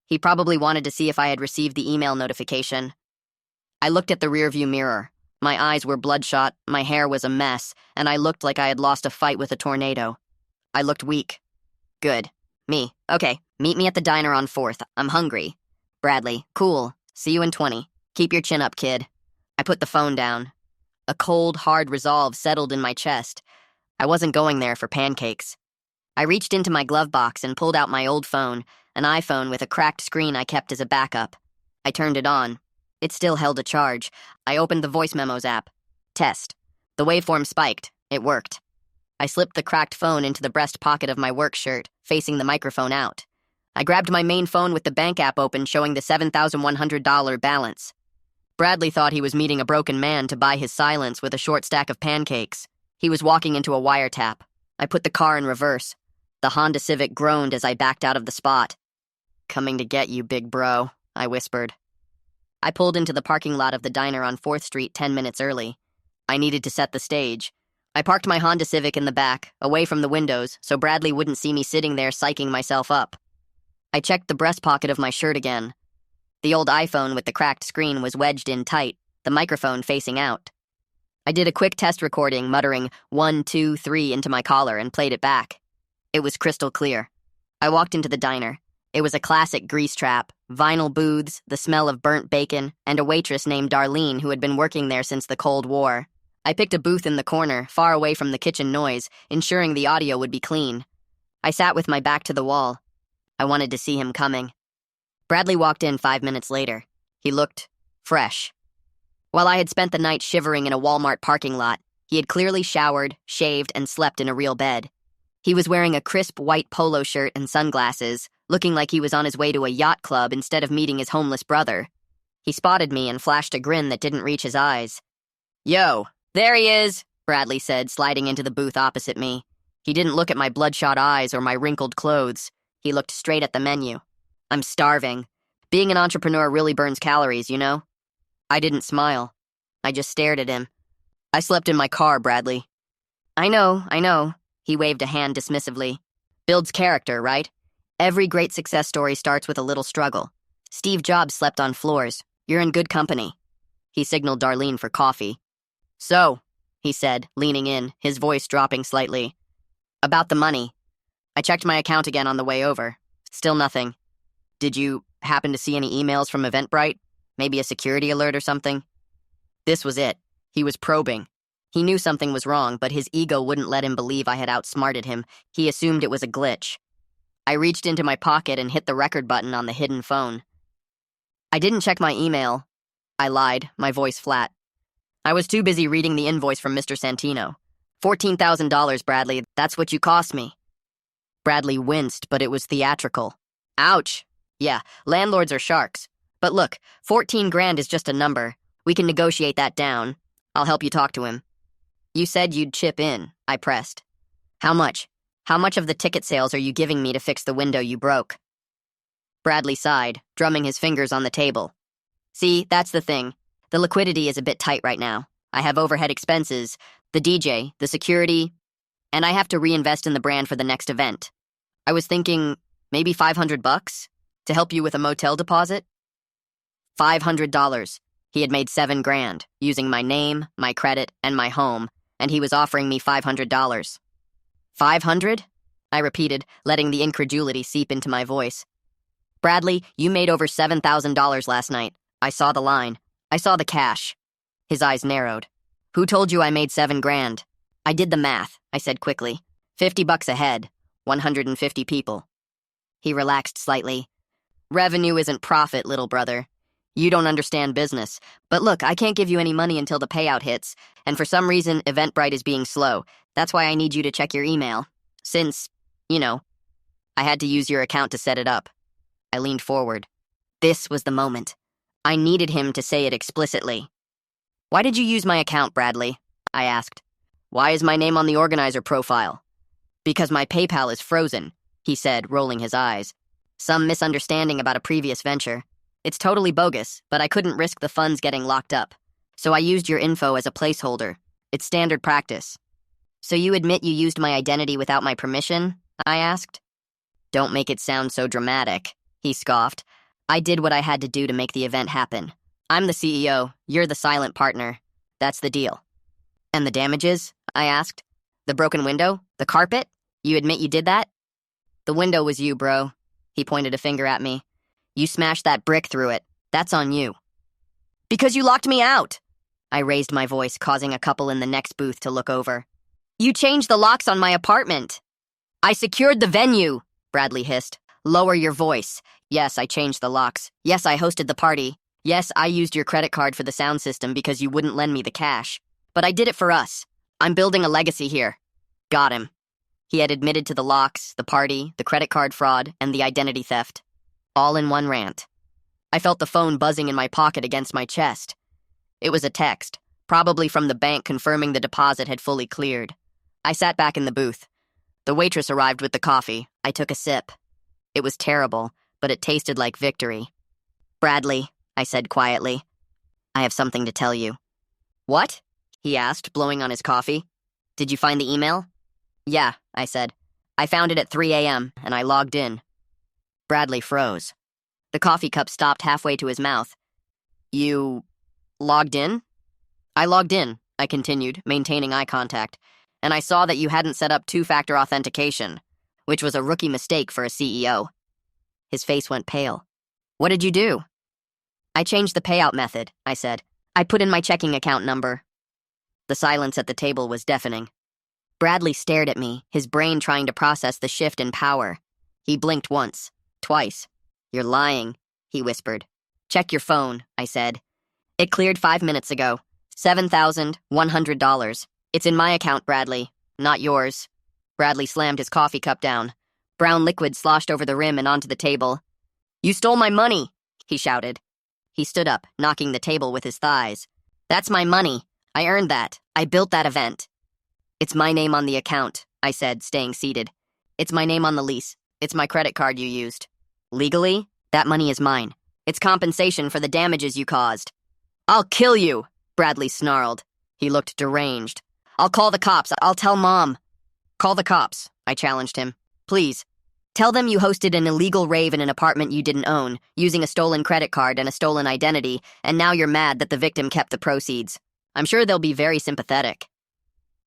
He probably wanted to see if I had received the email notification. I looked at the rearview mirror. My eyes were bloodshot, my hair was a mess, and I looked like I had lost a fight with a tornado. I looked weak. Good. Me. Okay, meet me at the diner on 4th. I'm hungry. Bradley. Cool. See you in 20. Keep your chin up, kid. I put the phone down. A cold, hard resolve settled in my chest. I wasn't going there for pancakes. I reached into my glove box and pulled out my old phone, an iPhone with a cracked screen I kept as a backup. I turned it on. It still held a charge. I opened the voice memos app. Test. The waveform spiked. It worked. I slipped the cracked phone into the breast pocket of my work shirt, facing the microphone out. I grabbed my main phone with the bank app open showing the $7,100 balance. Bradley thought he was meeting a broken man to buy his silence with a short stack of pancakes. He was walking into a wiretap. I put the car in reverse. The Honda Civic groaned as I backed out of the spot. Coming to get you, big bro, I whispered. I pulled into the parking lot of the diner on 4th Street 10 minutes early. I needed to set the stage. I parked my Honda Civic in the back, away from the windows, so Bradley wouldn't see me sitting there psyching myself up. I checked the breast pocket of my shirt again. The old iPhone with the cracked screen was wedged in tight, the microphone facing out. I did a quick test recording, muttering 1, 2, 3 into my collar and played it back. It was crystal clear. I walked into the diner. It was a classic grease trap, vinyl booths, the smell of burnt bacon, and a waitress named Darlene who had been working there since the Cold War. I picked a booth in the corner, far away from the kitchen noise, ensuring the audio would be clean. I sat with my back to the wall. I wanted to see him coming. Bradley walked in 5 minutes later. He looked fresh. While I had spent the night shivering in a Walmart parking lot, he had clearly showered, shaved, and slept in a real bed. He was wearing a crisp white polo shirt and sunglasses, looking like he was on his way to a yacht club instead of meeting his homeless brother. He spotted me and flashed a grin that didn't reach his eyes. Yo, there he is, Bradley said, sliding into the booth opposite me. He didn't look at my bloodshot eyes or my wrinkled clothes. He looked straight at the menu. I'm starving. Being an entrepreneur really burns calories, you know? I didn't smile. I just stared at him. I slept in my car, Bradley. I know. He waved a hand dismissively. Builds character, right? Every great success story starts with a little struggle. Steve Jobs slept on floors. You're in good company. He signaled Darlene for coffee. So, he said, leaning in, his voice dropping slightly. About the money. I checked my account again on the way over. Still nothing. Did you happen to see any emails from Eventbrite? Maybe a security alert or something? This was it. He was probing. He knew something was wrong, but his ego wouldn't let him believe I had outsmarted him. He assumed it was a glitch. I reached into my pocket and hit the record button on the hidden phone. I didn't check my email. I lied, my voice flat. I was too busy reading the invoice from Mr. Santino. $14,000, Bradley, that's what you cost me. Bradley winced, but it was theatrical. Ouch. Yeah, landlords are sharks. But look, 14 grand is just a number. We can negotiate that down. I'll help you talk to him. You said you'd chip in, I pressed. How much? How much of the ticket sales are you giving me to fix the window you broke? Bradley sighed, drumming his fingers on the table. See, that's the thing. The liquidity is a bit tight right now. I have overhead expenses, the DJ, the security, and I have to reinvest in the brand for the next event. I was thinking maybe $500 to help you with a motel deposit? $500. He had made $7 grand, using my name, my credit, and my home, and he was offering me $500. 500? I repeated, letting the incredulity seep into my voice. Bradley, you made over $7,000 last night. I saw the line. I saw the cash. His eyes narrowed. Who told you I made 7 grand? I did the math, I said quickly. $50 a head. 150 people. He relaxed slightly. Revenue isn't profit, little brother. You don't understand business. But look, I can't give you any money until the payout hits, and for some reason, Eventbrite is being slow. That's why I need you to check your email. Since, I had to use your account to set it up. I leaned forward. This was the moment. I needed him to say it explicitly. Why did you use my account, Bradley? I asked. Why is my name on the organizer profile? Because my PayPal is frozen, he said, rolling his eyes. Some misunderstanding about a previous venture. It's totally bogus, but I couldn't risk the funds getting locked up. So I used your info as a placeholder. It's standard practice. So you admit you used my identity without my permission? I asked. Don't make it sound so dramatic, he scoffed. I did what I had to do to make the event happen. I'm the CEO, you're the silent partner. That's the deal. And the damages? I asked. The broken window? The carpet? You admit you did that? The window was you, bro. He pointed a finger at me. You smashed that brick through it. That's on you. Because you locked me out! I raised my voice, causing a couple in the next booth to look over. You changed the locks on my apartment. I secured the venue, Bradley hissed. Lower your voice. Yes, I changed the locks. Yes, I hosted the party. Yes, I used your credit card for the sound system because you wouldn't lend me the cash. But I did it for us. I'm building a legacy here. Got him. He had admitted to the locks, the party, the credit card fraud, and the identity theft. All in one rant. I felt the phone buzzing in my pocket against my chest. It was a text, probably from the bank confirming the deposit had fully cleared. I sat back in the booth. The waitress arrived with the coffee. I took a sip. It was terrible, but it tasted like victory. Bradley, I said quietly, I have something to tell you. What? He asked, blowing on his coffee. Did you find the email? Yeah, I said. I found it at 3 a.m., and I logged in. Bradley froze. The coffee cup stopped halfway to his mouth. You logged in? I logged in, I continued, maintaining eye contact, and I saw that you hadn't set up two-factor authentication, which was a rookie mistake for a CEO. His face went pale. What did you do? I changed the payout method, I said. I put in my checking account number. The silence at the table was deafening. Bradley stared at me, his brain trying to process the shift in power. He blinked once, twice. You're lying, he whispered. Check your phone, I said. It cleared 5 minutes ago. $7,100. It's in my account, Bradley, not yours. Bradley slammed his coffee cup down. Brown liquid sloshed over the rim and onto the table. You stole my money, he shouted. He stood up, knocking the table with his thighs. That's my money. I earned that. I built that event. It's my name on the account, I said, staying seated. It's my name on the lease. It's my credit card you used. Legally, that money is mine. It's compensation for the damages you caused. I'll kill you, Bradley snarled. He looked deranged. I'll call the cops. I'll tell Mom. Call the cops, I challenged him. Please. Tell them you hosted an illegal rave in an apartment you didn't own, using a stolen credit card and a stolen identity, and now you're mad that the victim kept the proceeds. I'm sure they'll be very sympathetic.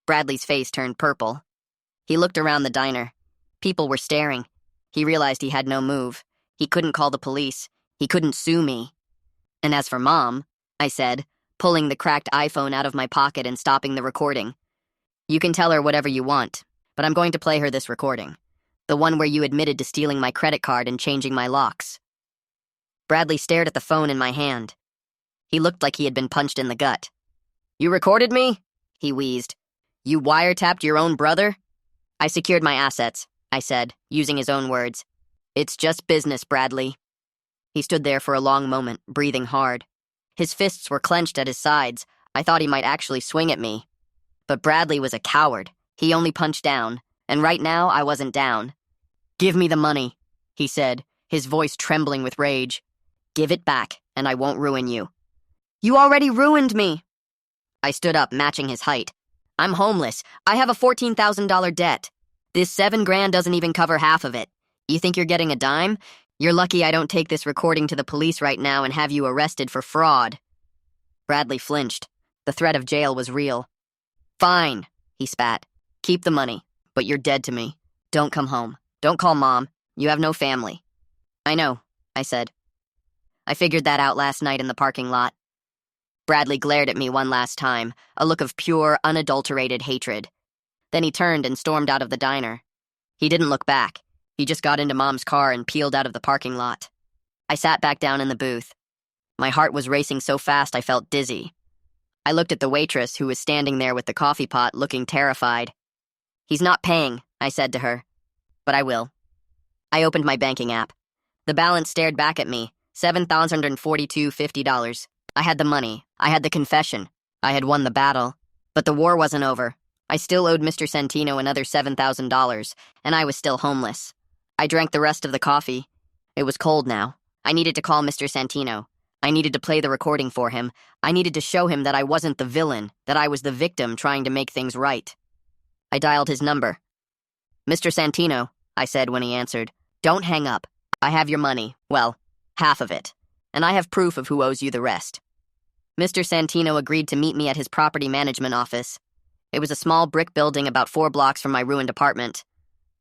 Bradley's face turned purple. He looked around the diner. People were staring. He realized he had no move. He couldn't call the police. He couldn't sue me. And as for Mom, I said, pulling the cracked iPhone out of my pocket and stopping the recording. You can tell her whatever you want, but I'm going to play her this recording. The one where you admitted to stealing my credit card and changing my locks. Bradley stared at the phone in my hand. He looked like he had been punched in the gut. "You recorded me?" he wheezed. "You wiretapped your own brother?" "I secured my assets," I said, using his own words. "It's just business, Bradley." He stood there for a long moment, breathing hard. His fists were clenched at his sides. I thought he might actually swing at me. But Bradley was a coward. He only punched down, and right now I wasn't down. "Give me the money," he said, his voice trembling with rage. "Give it back, and I won't ruin you." "You already ruined me." I stood up, matching his height. "I'm homeless. I have a $14,000 debt. This $7,000 doesn't even cover half of it. You think you're getting a dime? You're lucky I don't take this recording to the police right now and have you arrested for fraud." Bradley flinched. The threat of jail was real. "Fine," he spat. "Keep the money, but you're dead to me. Don't come home. Don't call Mom. You have no family." "I know," I said. "I figured that out last night in the parking lot." Bradley glared at me one last time, a look of pure, unadulterated hatred. Then he turned and stormed out of the diner. He didn't look back. He just got into Mom's car and peeled out of the parking lot. I sat back down in the booth. My heart was racing so fast I felt dizzy. I looked at the waitress who was standing there with the coffee pot, looking terrified. "He's not paying," I said to her. "But I will." I opened my banking app. The balance stared back at me, $7,042.50. I had the money. I had the confession. I had won the battle. But the war wasn't over. I still owed Mr. Santino another $7,000, and I was still homeless. I drank the rest of the coffee. It was cold now. I needed to call Mr. Santino. I needed to play the recording for him. I needed to show him that I wasn't the villain, that I was the victim trying to make things right. I dialed his number. "Mr. Santino," I said when he answered, "don't hang up. I have your money. Well, half of it. And I have proof of who owes you the rest." Mr. Santino agreed to meet me at his property management office. It was a small brick building about 4 blocks from my ruined apartment.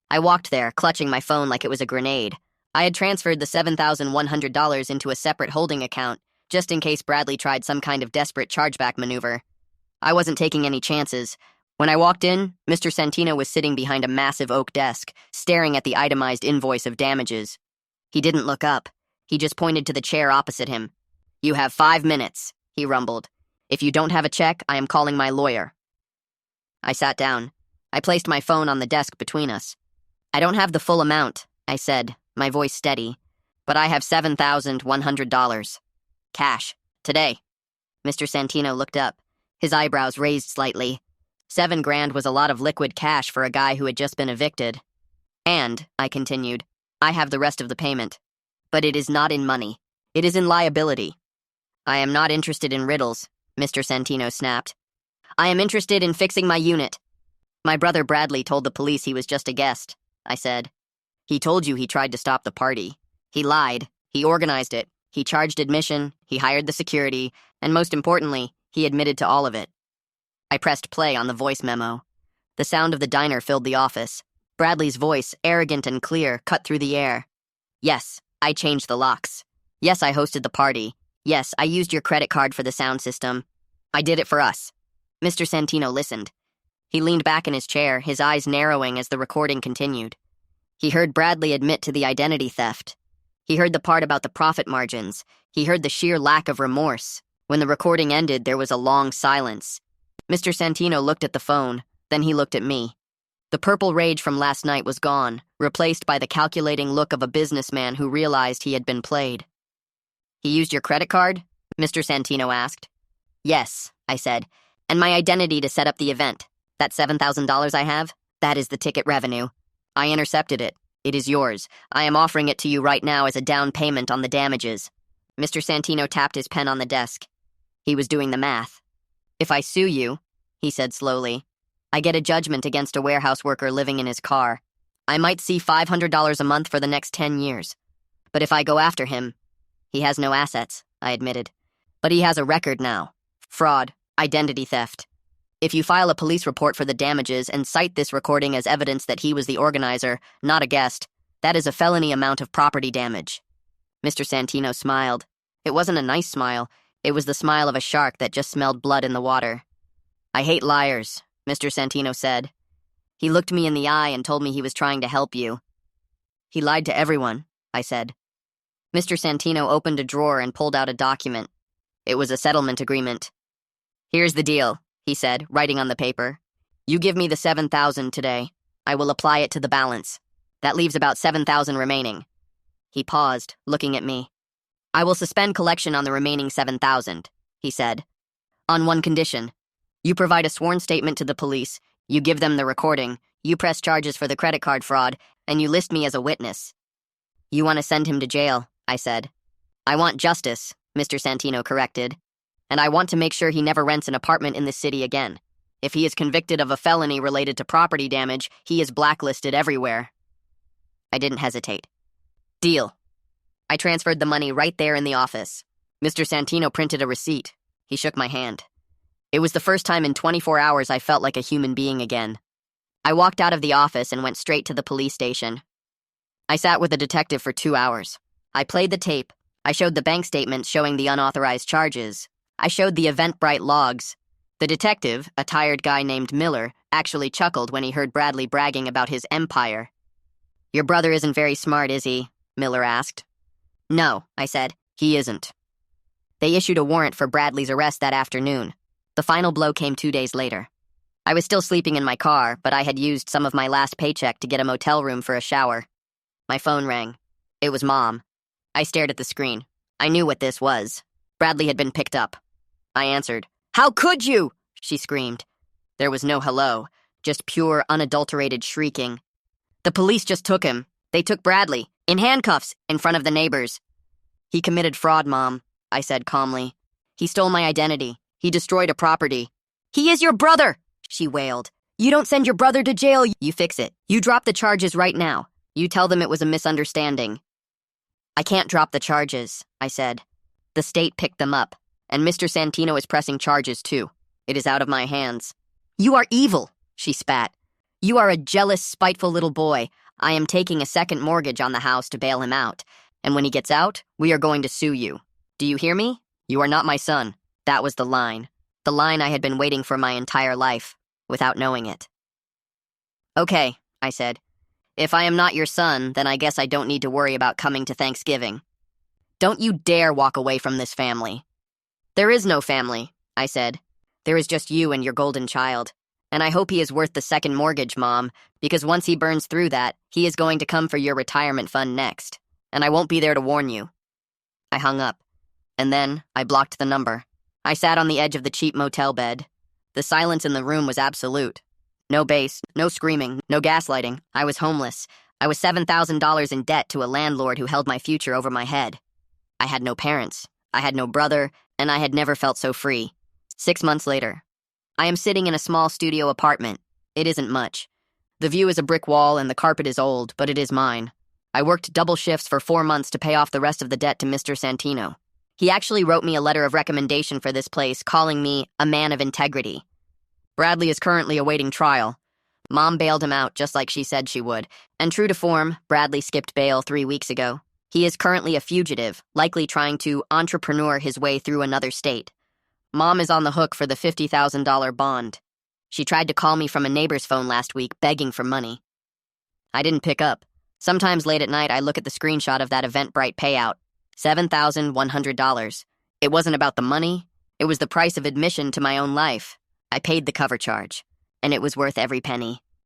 I walked there, clutching my phone like it was a grenade. I had transferred the $7,100 into a separate holding account, just in case Bradley tried some kind of desperate chargeback maneuver. I wasn't taking any chances. When I walked in, Mr. Santino was sitting behind a massive oak desk, staring at the itemized invoice of damages. He didn't look up. He just pointed to the chair opposite him. "You have 5 minutes, he rumbled. "If you don't have a check, I am calling my lawyer." I sat down. I placed my phone on the desk between us. "I don't have the full amount," I said, my voice steady, "but I have $7,100. Cash. Today." Mr. Santino looked up. His eyebrows raised slightly. $7,000 was a lot of liquid cash for a guy who had just been evicted. "And," I continued, "I have the rest of the payment. But it is not in money. It is in liability." "I am not interested in riddles," Mr. Santino snapped. "I am interested in fixing my unit." "My brother Bradley told the police he was just a guest," I said. "He told you he tried to stop the party. He lied. He organized it. He charged admission. He hired the security. And most importantly, he admitted to all of it." I pressed play on the voice memo. The sound of the diner filled the office. Bradley's voice, arrogant and clear, cut through the air. "Yes, I changed the locks. Yes, I hosted the party. Yes, I used your credit card for the sound system. I did it for us." Mr. Santino listened. He leaned back in his chair, his eyes narrowing as the recording continued. He heard Bradley admit to the identity theft. He heard the part about the profit margins. He heard the sheer lack of remorse. When the recording ended, there was a long silence. Mr. Santino looked at the phone, then he looked at me. The purple rage from last night was gone, replaced by the calculating look of a businessman who realized he had been played. "He used your credit card?" Mr. Santino asked. "Yes," I said, "and my identity to set up the event. That $7,000 I have, that is the ticket revenue. I intercepted it. It is yours. I am offering it to you right now as a down payment on the damages." Mr. Santino tapped his pen on the desk. He was doing the math. "If I sue you," he said slowly, "I get a judgment against a warehouse worker living in his car. I might see $500 a month for the next 10 years. But if I go after him, he has no assets," I admitted. "But he has a record now. Fraud, identity theft. If you file a police report for the damages and cite this recording as evidence that he was the organizer, not a guest, that is a felony amount of property damage." Mr. Santino smiled. It wasn't a nice smile. It was the smile of a shark that just smelled blood in the water. "I hate liars," Mr. Santino said. He looked me in the eye and told me he was trying to help you. "He lied to everyone," I said. Mr. Santino opened a drawer and pulled out a document. It was a settlement agreement. "Here's the deal," he said, writing on the paper. "You give me the 7,000 today. I will apply it to the balance. That leaves about 7,000 remaining." He paused, looking at me. "I will suspend collection on the remaining 7,000, he said. "On one condition. You provide a sworn statement to the police, you give them the recording, you press charges for the credit card fraud, and you list me as a witness." "You want to send him to jail," I said. "I want justice," Mr. Santino corrected. "And I want to make sure he never rents an apartment in this city again. If he is convicted of a felony related to property damage, he is blacklisted everywhere." I didn't hesitate. "Deal." I transferred the money right there in the office. Mr. Santino printed a receipt. He shook my hand. It was the first time in 24 hours I felt like a human being again. I walked out of the office and went straight to the police station. I sat with the detective for 2 hours. I played the tape. I showed the bank statement showing the unauthorized charges. I showed the Eventbrite logs. The detective, a tired guy named Miller, actually chuckled when he heard Bradley bragging about his empire. "Your brother isn't very smart, is he?" Miller asked. "No," I said. "He isn't." They issued a warrant for Bradley's arrest that afternoon. The final blow came 2 days later. I was still sleeping in my car, but I had used some of my last paycheck to get a motel room for a shower. My phone rang. It was Mom. I stared at the screen. I knew what this was. Bradley had been picked up. I answered. "How could you?" she screamed. There was no hello, just pure, unadulterated shrieking. "The police just took him. They took Bradley, in handcuffs, in front of the neighbors." "He committed fraud, Mom," I said calmly. "He stole my identity. He destroyed a property." "He is your brother!" she wailed. "You don't send your brother to jail, you fix it. You drop the charges right now. You tell them it was a misunderstanding." "I can't drop the charges," I said. "The state picked them up, and Mr. Santino is pressing charges too. It is out of my hands." "You are evil," she spat. "You are a jealous, spiteful little boy. I am taking a second mortgage on the house to bail him out, and when he gets out, we are going to sue you. Do you hear me? You are not my son." That was the line I had been waiting for my entire life, without knowing it. "Okay," I said. "If I am not your son, then I guess I don't need to worry about coming to Thanksgiving. Don't you dare walk away from this family." "There is no family," I said. "There is just you and your golden child. And I hope he is worth the second mortgage, Mom, because once he burns through that, he is going to come for your retirement fund next. And I won't be there to warn you." I hung up. And then I blocked the number. I sat on the edge of the cheap motel bed. The silence in the room was absolute. No bass, no screaming, no gaslighting. I was homeless. I was $7,000 in debt to a landlord who held my future over my head. I had no parents. I had no brother, and I had never felt so free. 6 months later. I am sitting in a small studio apartment. It isn't much. The view is a brick wall and the carpet is old, but it is mine. I worked double shifts for 4 months to pay off the rest of the debt to Mr. Santino. He actually wrote me a letter of recommendation for this place, calling me a man of integrity. Bradley is currently awaiting trial. Mom bailed him out just like she said she would, and true to form, Bradley skipped bail 3 weeks ago. He is currently a fugitive, likely trying to entrepreneur his way through another state. Mom is on the hook for the $50,000 bond. She tried to call me from a neighbor's phone last week, begging for money. I didn't pick up. Sometimes late at night, I look at the screenshot of that Eventbrite payout. $7,100. It wasn't about the money. It was the price of admission to my own life. I paid the cover charge, and it was worth every penny.